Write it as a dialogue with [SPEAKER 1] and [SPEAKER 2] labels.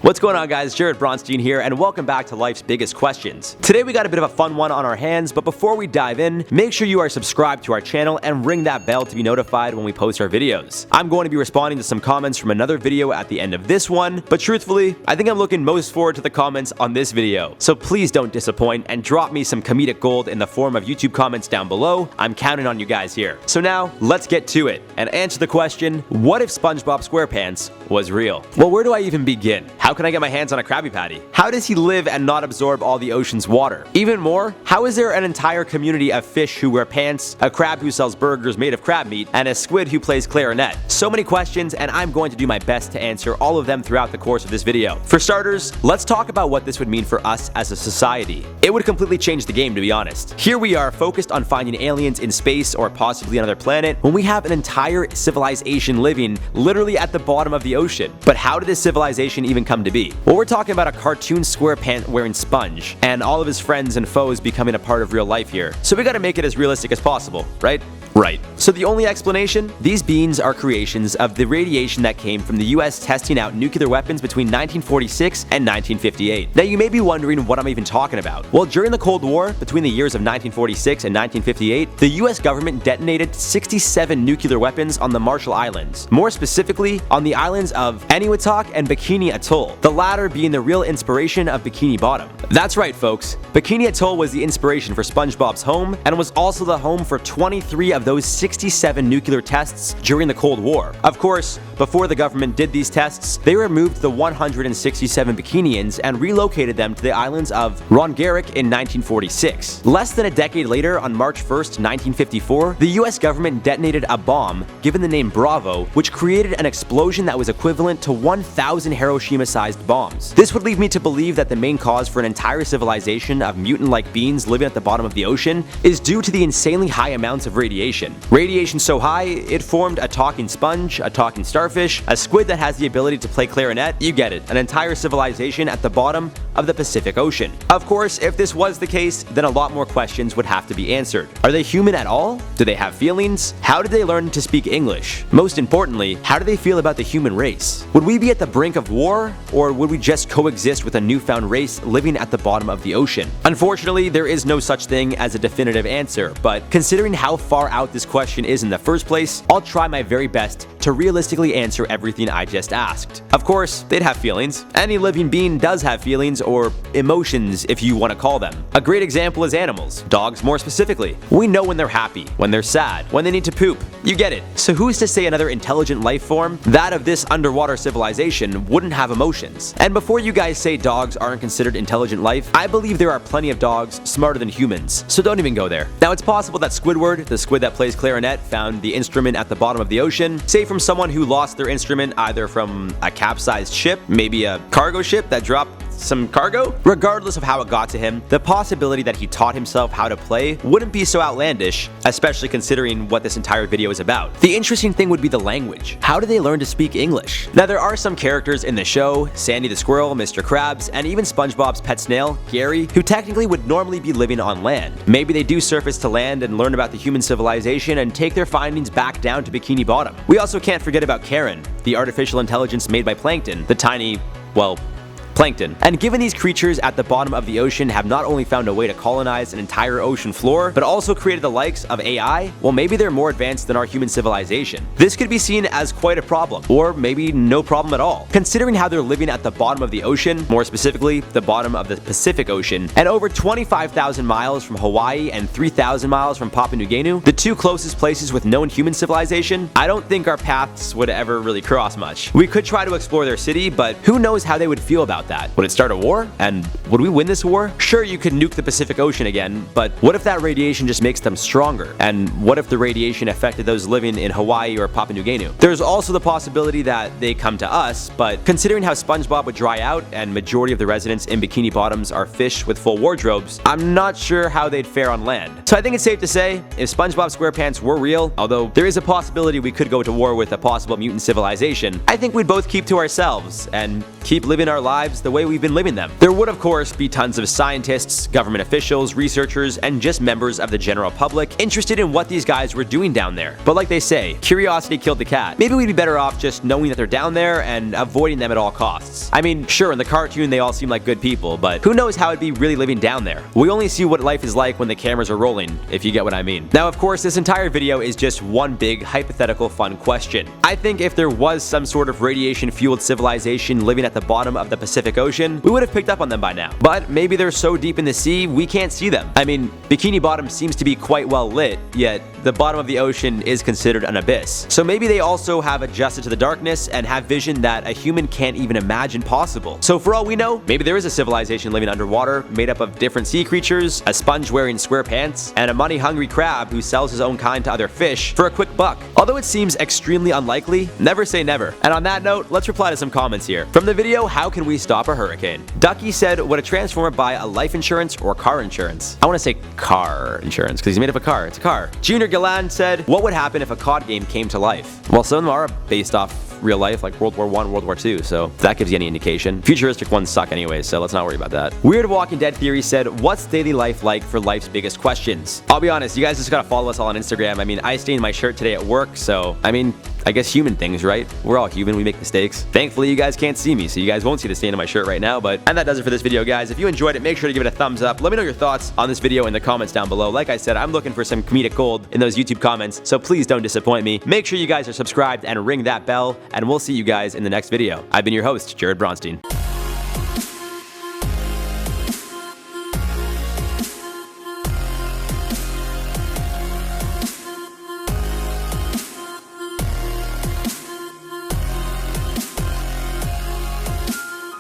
[SPEAKER 1] What's going on, guys? Jared Bronstein here, and welcome back to Life's Biggest Questions. Today we got a bit of a fun one on our hands, but before we dive in, make sure you are subscribed to our channel and ring that bell to be notified when we post our videos. I'm going to be responding to some comments from another video at the end of this one, but truthfully, I think I'm looking most forward to the comments on this video. So please don't disappoint and drop me some comedic gold in the form of YouTube comments down below. I'm counting on you guys here. So now, let's get to it and answer the question, what if Spongebob Squarepants was real? Well, where do I even begin? How can I get my hands on a Krabby Patty? How does he live and not absorb all the ocean's water? Even more, how is there an entire community of fish who wear pants, a crab who sells burgers made of crab meat, and a squid who plays clarinet? So many questions, and I'm going to do my best to answer all of them throughout the course of this video. For starters, let's talk about what this would mean for us as a society. It would completely change the game, to be honest. Here we are focused on finding aliens in space or possibly another planet when we have an entire civilization living literally at the bottom of the ocean. But how did this civilization even come to be? Well, we're talking about a cartoon SquarePants wearing Sponge, and all of his friends and foes becoming a part of real life here. So we gotta make it as realistic as possible, right? Right. So the only explanation? These beings are creations of the radiation that came from the US testing out nuclear weapons between 1946 and 1958. Now you may be wondering what I'm even talking about. Well, during the Cold War, between the years of 1946 and 1958, the US government detonated 67 nuclear weapons on the Marshall Islands. More specifically, on the islands of Eniwetok and Bikini Atoll, the latter being the real inspiration of Bikini Bottom. That's right, folks. Bikini Atoll was the inspiration for SpongeBob's home, and was also the home for 23 of those 67 nuclear tests during the Cold War. Of course, before the government did these tests, they removed the 167 Bikinians and relocated them to the islands of Rongerik in 1946. Less than a decade later, on March 1st, 1954, the US government detonated a bomb, given the name Bravo, which created an explosion that was equivalent to 1,000 Hiroshima-sized bombs. This would lead me to believe that the main cause for an entire civilization of mutant-like beings living at the bottom of the ocean is due to the insanely high amounts of radiation. Radiation so high, it formed a talking sponge, a talking starfish, a squid that has the ability to play clarinet, you get it, an entire civilization at the bottom of the Pacific Ocean. Of course, if this was the case, then a lot more questions would have to be answered. Are they human at all? Do they have feelings? How did they learn to speak English? Most importantly, how do they feel about the human race? Would we be at the brink of war, or would we just coexist with a newfound race living at the bottom of the ocean? Unfortunately, there is no such thing as a definitive answer, but considering how far out this question is in the first place, I'll try my very best to realistically answer everything I just asked. Of course, they'd have feelings. Any living being does have feelings, or emotions if you want to call them. A great example is animals, dogs more specifically. We know when they're happy, when they're sad, when they need to poop. You get it. So who's to say another intelligent life form, that of this underwater civilization, wouldn't have emotions? And before you guys say dogs aren't considered intelligent life, I believe there are plenty of dogs smarter than humans, so don't even go there. Now, it's possible that Squidward, the squid that plays clarinet, found the instrument at the bottom of the ocean, say from someone who lost their instrument either from a capsized ship, maybe a cargo ship that dropped some cargo? Regardless of how it got to him, the possibility that he taught himself how to play wouldn't be so outlandish, especially considering what this entire video is about. The interesting thing would be the language. How do they learn to speak English? Now, there are some characters in the show, Sandy the Squirrel, Mr. Krabs, and even SpongeBob's pet snail, Gary, who technically would normally be living on land. Maybe they do surface to land and learn about the human civilization and take their findings back down to Bikini Bottom. We also can't forget about Karen, the artificial intelligence made by Plankton, the tiny, well, plankton. And given these creatures at the bottom of the ocean have not only found a way to colonize an entire ocean floor, but also created the likes of AI, well, maybe they're more advanced than our human civilization. This could be seen as quite a problem, or maybe no problem at all. Considering how they're living at the bottom of the ocean, more specifically, the bottom of the Pacific Ocean, and over 25,000 miles from Hawaii and 3,000 miles from Papua New Guinea, the two closest places with known human civilization, I don't think our paths would ever really cross much. We could try to explore their city, but who knows how they would feel about that. Would it start a war? And would we win this war? Sure, you could nuke the Pacific Ocean again, but what if that radiation just makes them stronger? And what if the radiation affected those living in Hawaii or Papua New Guinea? There's also the possibility that they come to us, but considering how SpongeBob would dry out and majority of the residents in Bikini Bottoms are fish with full wardrobes, I'm not sure how they'd fare on land. So I think it's safe to say, if SpongeBob Squarepants were real, although there is a possibility we could go to war with a possible mutant civilization, I think we'd both keep to ourselves and keep living our lives lives the way we've been living them. There would of course be tons of scientists, government officials, researchers, and just members of the general public interested in what these guys were doing down there. But like they say, curiosity killed the cat. Maybe we'd be better off just knowing that they're down there and avoiding them at all costs. I mean, sure, in the cartoon they all seem like good people, but who knows how it'd be really living down there. We only see what life is like when the cameras are rolling, if you get what I mean. Now, of course, this entire video is just one big hypothetical fun question. I think if there was some sort of radiation-fueled civilization living at the bottom of the Pacific Ocean, we would have picked up on them by now. But maybe they're so deep in the sea, we can't see them. I mean, Bikini Bottom seems to be quite well lit, yet the bottom of the ocean is considered an abyss. So maybe they also have adjusted to the darkness and have vision that a human can't even imagine possible. So for all we know, maybe there is a civilization living underwater made up of different sea creatures, a sponge wearing square pants, and a money-hungry crab who sells his own kind to other fish for a quick buck. Although it seems extremely unlikely, never say never. And on that note, let's reply to some comments here. From the video, how can we stop a hurricane? Ducky said, would a transformer buy a life insurance or car insurance? I want to say car insurance because he's made up a car. It's a car. Junior Galan said, what would happen if a COD game came to life? Well, some of them are based off real life, like World War I, World War II, so if that gives you any indication. Futuristic ones suck anyway, so let's not worry about that. Weird Walking Dead Theory said, what's daily life like for life's biggest questions? I'll be honest, you guys just gotta follow us all on Instagram. I mean, I stained my shirt today at work, so, I mean, I guess human things, right? We're all human, we make mistakes. Thankfully, you guys can't see me, so you guys won't see the stain on my shirt right now, and that does it for this video, guys. If you enjoyed it, make sure to give it a thumbs up. Let me know your thoughts on this video in the comments down below. Like I said, I'm looking for some comedic gold in those YouTube comments, so please don't disappoint me. Make sure you guys are subscribed and ring that bell, and we'll see you guys in the next video. I've been your host, Jared Bronstein.